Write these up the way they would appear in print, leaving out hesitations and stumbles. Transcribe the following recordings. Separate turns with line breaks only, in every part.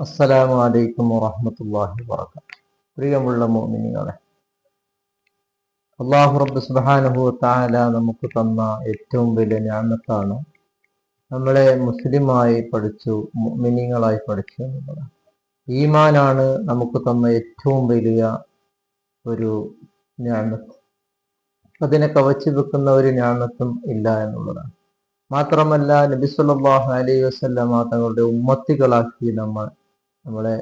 അസ്സലാമു അലൈക്കും വറഹ്മത്തുള്ളാഹി വബറകാതുഹു. പ്രിയമുള്ള മുഅ്മിനീങ്ങളെ, അല്ലാഹു റബ്ബ് സുബ്ഹാനഹു വ തആല നമുക്ക് തന്ന ഏറ്റവും വലിയ നിഅമത്താണ് നമ്മളെ മുസ്ലിമായി പഠിച്ചു, മുഅ്മിനീങ്ങളായി പഠിച്ചു എന്നുള്ളതാണ്. ഈമാനാണ് നമുക്ക് തന്ന ഏറ്റവും വലിയ ഒരു നിഅമത്ത്. അതിനെ കവച്ചു വെക്കുന്ന ഒരു നിഅമത്തും ഇല്ല എന്നുള്ളതാണ്. മാത്രമല്ല, നബി സല്ലല്ലാഹു അലൈഹി വസല്ലമ തങ്ങളുടെ ഉമ്മത്തികളാക്കി നമ്മളെ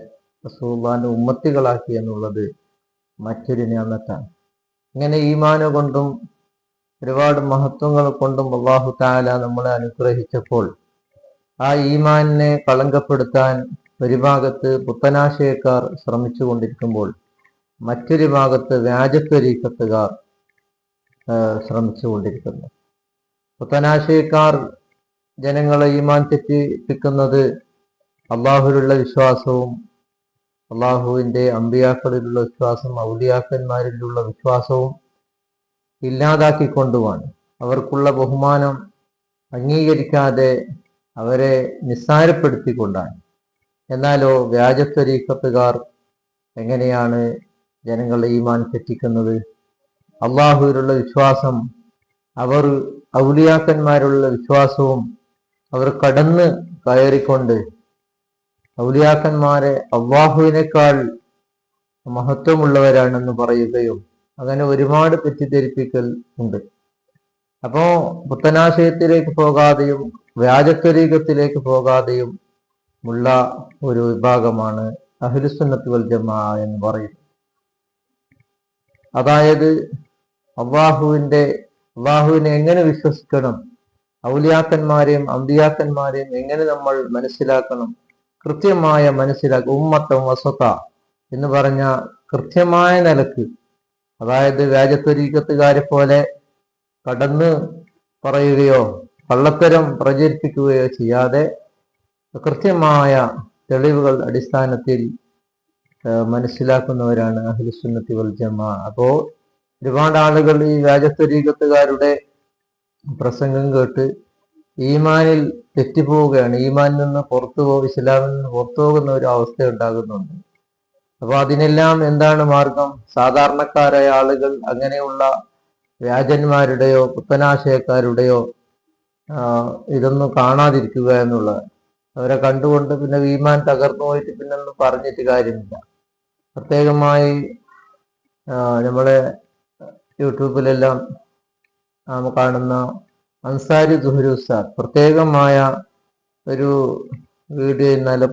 റസൂലുള്ളാഹിന്റെ ഉമ്മത്തികളാക്കി എന്നുള്ളത് മറ്റൊരു നിഅമത്താണ്. ഇങ്ങനെ ഈമാന കൊണ്ടും ഒരുപാട് മഹത്വങ്ങൾ കൊണ്ടും അല്ലാഹു തആല നമ്മളെ അനുഗ്രഹിച്ചപ്പോൾ ആ ഈമാനിനെ കളങ്കപ്പെടുത്താൻ ഒരു ഭാഗത്ത് പുത്തനാശയക്കാർ ശ്രമിച്ചു കൊണ്ടിരിക്കുമ്പോൾ മറ്റൊരു ഭാഗത്ത് വ്യാജത്വരീക്കത്തുകാർ ശ്രമിച്ചു കൊണ്ടിരിക്കുന്നു. പുത്തനാശയക്കാർ ജനങ്ങളെ ഈമാൻ തെറ്റിപ്പിക്കുന്നത് അള്ളാഹുവിലുള്ള വിശ്വാസവും അള്ളാഹുവിൻ്റെ അമ്പിയാക്കളിലുള്ള വിശ്വാസം, ഔലിയാക്കന്മാരിലുള്ള വിശ്വാസവും ഇല്ലാതാക്കിക്കൊണ്ടുമാണ്. അവർക്കുള്ള ബഹുമാനം അംഗീകരിക്കാതെ അവരെ നിസ്സാരപ്പെടുത്തിക്കൊണ്ടാണ്. എന്നാലോ വ്യാജത്വരീക്കത്തുകാർ എങ്ങനെയാണ് ജനങ്ങളുടെ ഈമാൻ തെറ്റിക്കുന്നത്? അള്ളാഹുവിലുള്ള വിശ്വാസം, അവർ ഔലിയാക്കന്മാരുള്ള വിശ്വാസവും അവർ കടന്ന് കയറിക്കൊണ്ട് ഔലിയാക്കന്മാരെ അള്ളാഹുവിനേക്കാൾ മഹത്വമുള്ളവരാണെന്ന് പറയുകയും അങ്ങനെ ഒരുപാട് തെറ്റിദ്ധരിപ്പിക്കൽ ഉണ്ട്. അപ്പോ പുത്തനാശയത്തിലേക്ക് പോകാതെയും വ്യാജത്വരീകത്തിലേക്ക് പോകാതെയും ഉള്ള ഒരു വിഭാഗമാണ് അഹ്ലുസുന്നത്ത് വൽ ജമാഅ എന്ന് പറയുന്നത്. അതായത് അള്ളാഹുവിനെ എങ്ങനെ വിശ്വസിക്കണം, ഔലിയാക്കന്മാരെയും അമ്പിയാക്കന്മാരെയും എങ്ങനെ നമ്മൾ മനസ്സിലാക്കണം, കൃത്യമായ ഉമ്മത്തം വസത എന്ന് പറഞ്ഞ കൃത്യമായ നിലക്ക്, അതായത് വ്യാജത്വരീക്കത്തുകാരെ പോലെ കടന്ന് പറയുകയോ കള്ളത്തരം പ്രചരിപ്പിക്കുകയോ ചെയ്യാതെ കൃത്യമായ തെളിവുകൾ അടിസ്ഥാനത്തിൽ മനസ്സിലാക്കുന്നവരാണ് അഹ്ലുസുന്നത്തി വൽ ജമാഅ. അപ്പോൾ ഒരുപാട് ആളുകൾ ഈ വ്യാജത്വരീക്കത്തുകാരുടെ പ്രസംഗം കേട്ട് ഈമാനിൽ തെറ്റിപ്പോവുകയാണ്. ഈമാനിൽ നിന്ന് ഇസ്ലാമിൽ നിന്ന് പുറത്തു പോകുന്ന ഒരു അവസ്ഥ ഉണ്ടാകുന്നുണ്ട്. അപ്പൊ അതിനെല്ലാം എന്താണ് മാർഗം? സാധാരണക്കാരായ ആളുകൾ അങ്ങനെയുള്ള വ്യാജന്മാരുടെയോ പുത്തനാശയക്കാരുടെയോ ഇതൊന്നും കാണാതിരിക്കുക എന്നുള്ളത്. അവരെ കണ്ടുകൊണ്ട് പിന്നെ ഈമാൻ തകർന്നു പോയിട്ട് പിന്നെ ഒന്നും പറഞ്ഞിട്ട് കാര്യമില്ല. പ്രത്യേകമായി നമ്മളെ യൂട്യൂബിലെല്ലാം നാം കാണുന്ന അൻസാരി ദുഹരി ഉസ്താദ് പ്രത്യേകമായ ഒരു വീഡിയോ ഇന്നലെ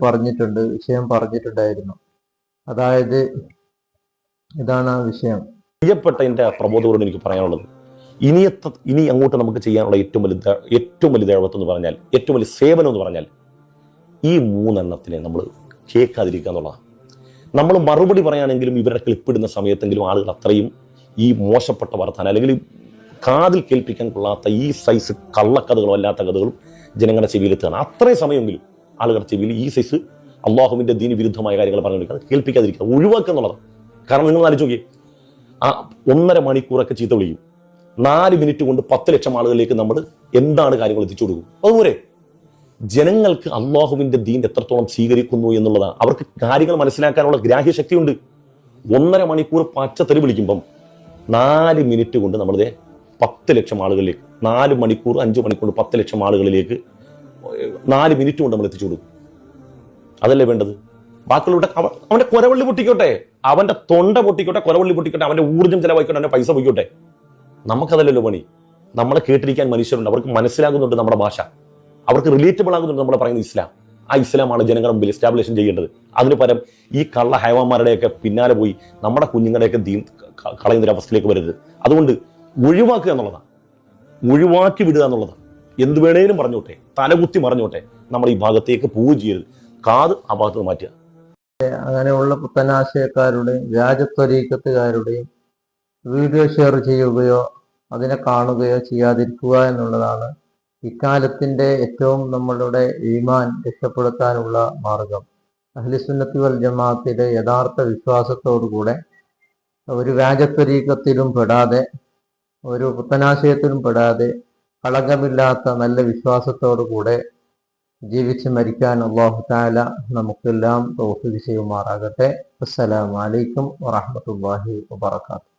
വിഷയം പറഞ്ഞിട്ടുണ്ടായിരുന്നു. അതായത് ഇതാണ് ആ വിഷയം.
പ്രിയപ്പെട്ട എൻ്റെ പ്രബോധകരോട് എനിക്ക് പറയാനുള്ളത്, ഇനി അങ്ങോട്ട് നമുക്ക് ചെയ്യാനുള്ള ഏറ്റവും വലിയ ദൈവത്വം എന്ന് പറഞ്ഞാൽ, ഏറ്റവും വലിയ സേവനം എന്ന് പറഞ്ഞാൽ ഈ മൂന്നെണ്ണത്തിനെ നമ്മൾ കേൾക്കാതിരിക്കുക എന്നുള്ളതാണ്. നമ്മൾ മറുപടി പറയുകയാണെങ്കിലും ഇവരുടെ ക്ലിപ്പിടുന്ന സമയത്തെങ്കിലും ആളുകൾ അത്രയും ഈ മോശപ്പെട്ട വർത്താനം അല്ലെങ്കിൽ കാതിൽ കേൾപ്പിക്കാൻ കൊള്ളാത്ത ഈ സൈസ് കള്ളക്കഥകളും അല്ലാത്ത കഥകളും ജനങ്ങളുടെ ചെവിയിലെത്തുകയാണ്. അത്രയും സമയമെങ്കിലും ആളുകളുടെ ചെവിയിൽ ഈ സൈസ് അള്ളാഹുവിൻ്റെ ദീന് വിരുദ്ധമായ കാര്യങ്ങൾ പറഞ്ഞുകൊണ്ടിരിക്കുക, കേൾപ്പിക്കാതിരിക്കുക, ഒഴിവാക്കുക എന്നുള്ളത്. കാരണം നിങ്ങൾ ആലോചിച്ച് നോക്കിയേ, ആ 1.5 മണിക്കൂറൊക്കെ ചീത്ത വിളിക്കും, 4 മിനിറ്റ് കൊണ്ട് 10 ലക്ഷം ആളുകളിലേക്ക് നമ്മൾ എന്താണ് കാര്യങ്ങൾ എത്തിച്ചു കൊടുക്കും. അതുപോലെ ജനങ്ങൾക്ക് അള്ളാഹുവിൻ്റെ ദീൻ എത്രത്തോളം സ്വീകരിക്കുന്നു എന്നുള്ളതാണ്. അവർക്ക് കാര്യങ്ങൾ മനസ്സിലാക്കാനുള്ള ഗ്രാഹ്യശക്തിയുണ്ട്. 1.5 മണിക്കൂർ പച്ചത്തെറി വിളിക്കുമ്പം 4 മിനിറ്റ് കൊണ്ട് നമ്മളിതേ 10 ലക്ഷം ആളുകളിലേക്ക്, 4 മണിക്കൂർ 5 മണിക്കൂർ 10 ലക്ഷം ആളുകളിലേക്ക് 4 മിനിറ്റ് കൊണ്ട് നമ്മൾ എത്തിച്ചു കൊടുക്കും. അതല്ലേ വേണ്ടത്? ബാക്കിയുള്ള അവന്റെ കൊരവള്ളി പൊട്ടിക്കോട്ടെ, അവന്റെ തൊണ്ട പൊട്ടിക്കോട്ടെ, കൊരവള്ളി പൊട്ടിക്കോട്ടെ, അവന്റെ ഊർജ്ജം ചെലവായിക്കോട്ടെ, അവന്റെ പൈസ പോയിക്കോട്ടെ. നമുക്കതല്ലല്ലോ പണി. നമ്മളെ കേട്ടിരിക്കാൻ മനുഷ്യരുണ്ട്, അവർക്ക് മനസ്സിലാകുന്നുണ്ട് നമ്മുടെ ഭാഷ, അവർക്ക് റിലേറ്റബിൾ ആകുന്നുണ്ട് നമ്മൾ പറയുന്ന ഇസ്ലാം. ആ ഇസ്ലാമാണ് ജനങ്ങളുടെ മുമ്പിൽ എസ്റ്റാബ്ലിഷ് ചെയ്യേണ്ടത്. അതിന് പകരം ഈ കള്ള ഹൈവാന്മാരുടെയൊക്കെ പിന്നാലെ പോയി നമ്മുടെ കുഞ്ഞുങ്ങളുടെയൊക്കെ ദീൻ കളയുന്നൊരവസ്ഥയിലേക്ക് വരരുത്. അതുകൊണ്ട് ഒഴിവാക്കുക എന്നുള്ളതാണ്, ഒഴിവാക്കി വിടുക എന്നുള്ളതാണ്. എന്ത് വേണേലും പറഞ്ഞോട്ടെ, തലകുത്തി മറിഞ്ഞോട്ടെ, നമ്മൾ ഈ ഭാഗത്തേക്ക് പോവുകയും ചെയ്യരുത്. കാത് ആ ഭാഗത്ത് മാറ്റുക.
അങ്ങനെയുള്ള പുത്തനാശയക്കാരുടെയും വ്യാജത്വരീക്കത്തുകാരുടെയും വീഡിയോ ഷെയർ ചെയ്യുകയോ അതിനെ കാണുകയോ ചെയ്യാതിരിക്കുക എന്നുള്ളതാണ് ഇക്കാലത്തിന്റെ ഏറ്റവും നമ്മളുടെ ഈമാൻ രക്ഷപ്പെടുത്താനുള്ള മാർഗം. അഹ്ലുസുന്നത്തി വൽ ജമാഅത്തിന്റെ യഥാർത്ഥ വിശ്വാസത്തോടുകൂടെ ഒരു വ്യാജത്വരീക്കത്തിലും പെടാതെ, ഒരു പുത്തനാശയത്തിലും പെടാതെ, കളങ്കമില്ലാത്ത നല്ല വിശ്വാസത്തോടു കൂടെ ജീവിച്ച് മരിക്കാൻ അല്ലാഹു തആല നമുക്കെല്ലാം തൗഫീഖ് ചെയ്യുമാറാകട്ടെ. അസ്സലാമു അലൈക്കും വറഹ്മത്തുള്ളാഹി വബറകാതുഹു.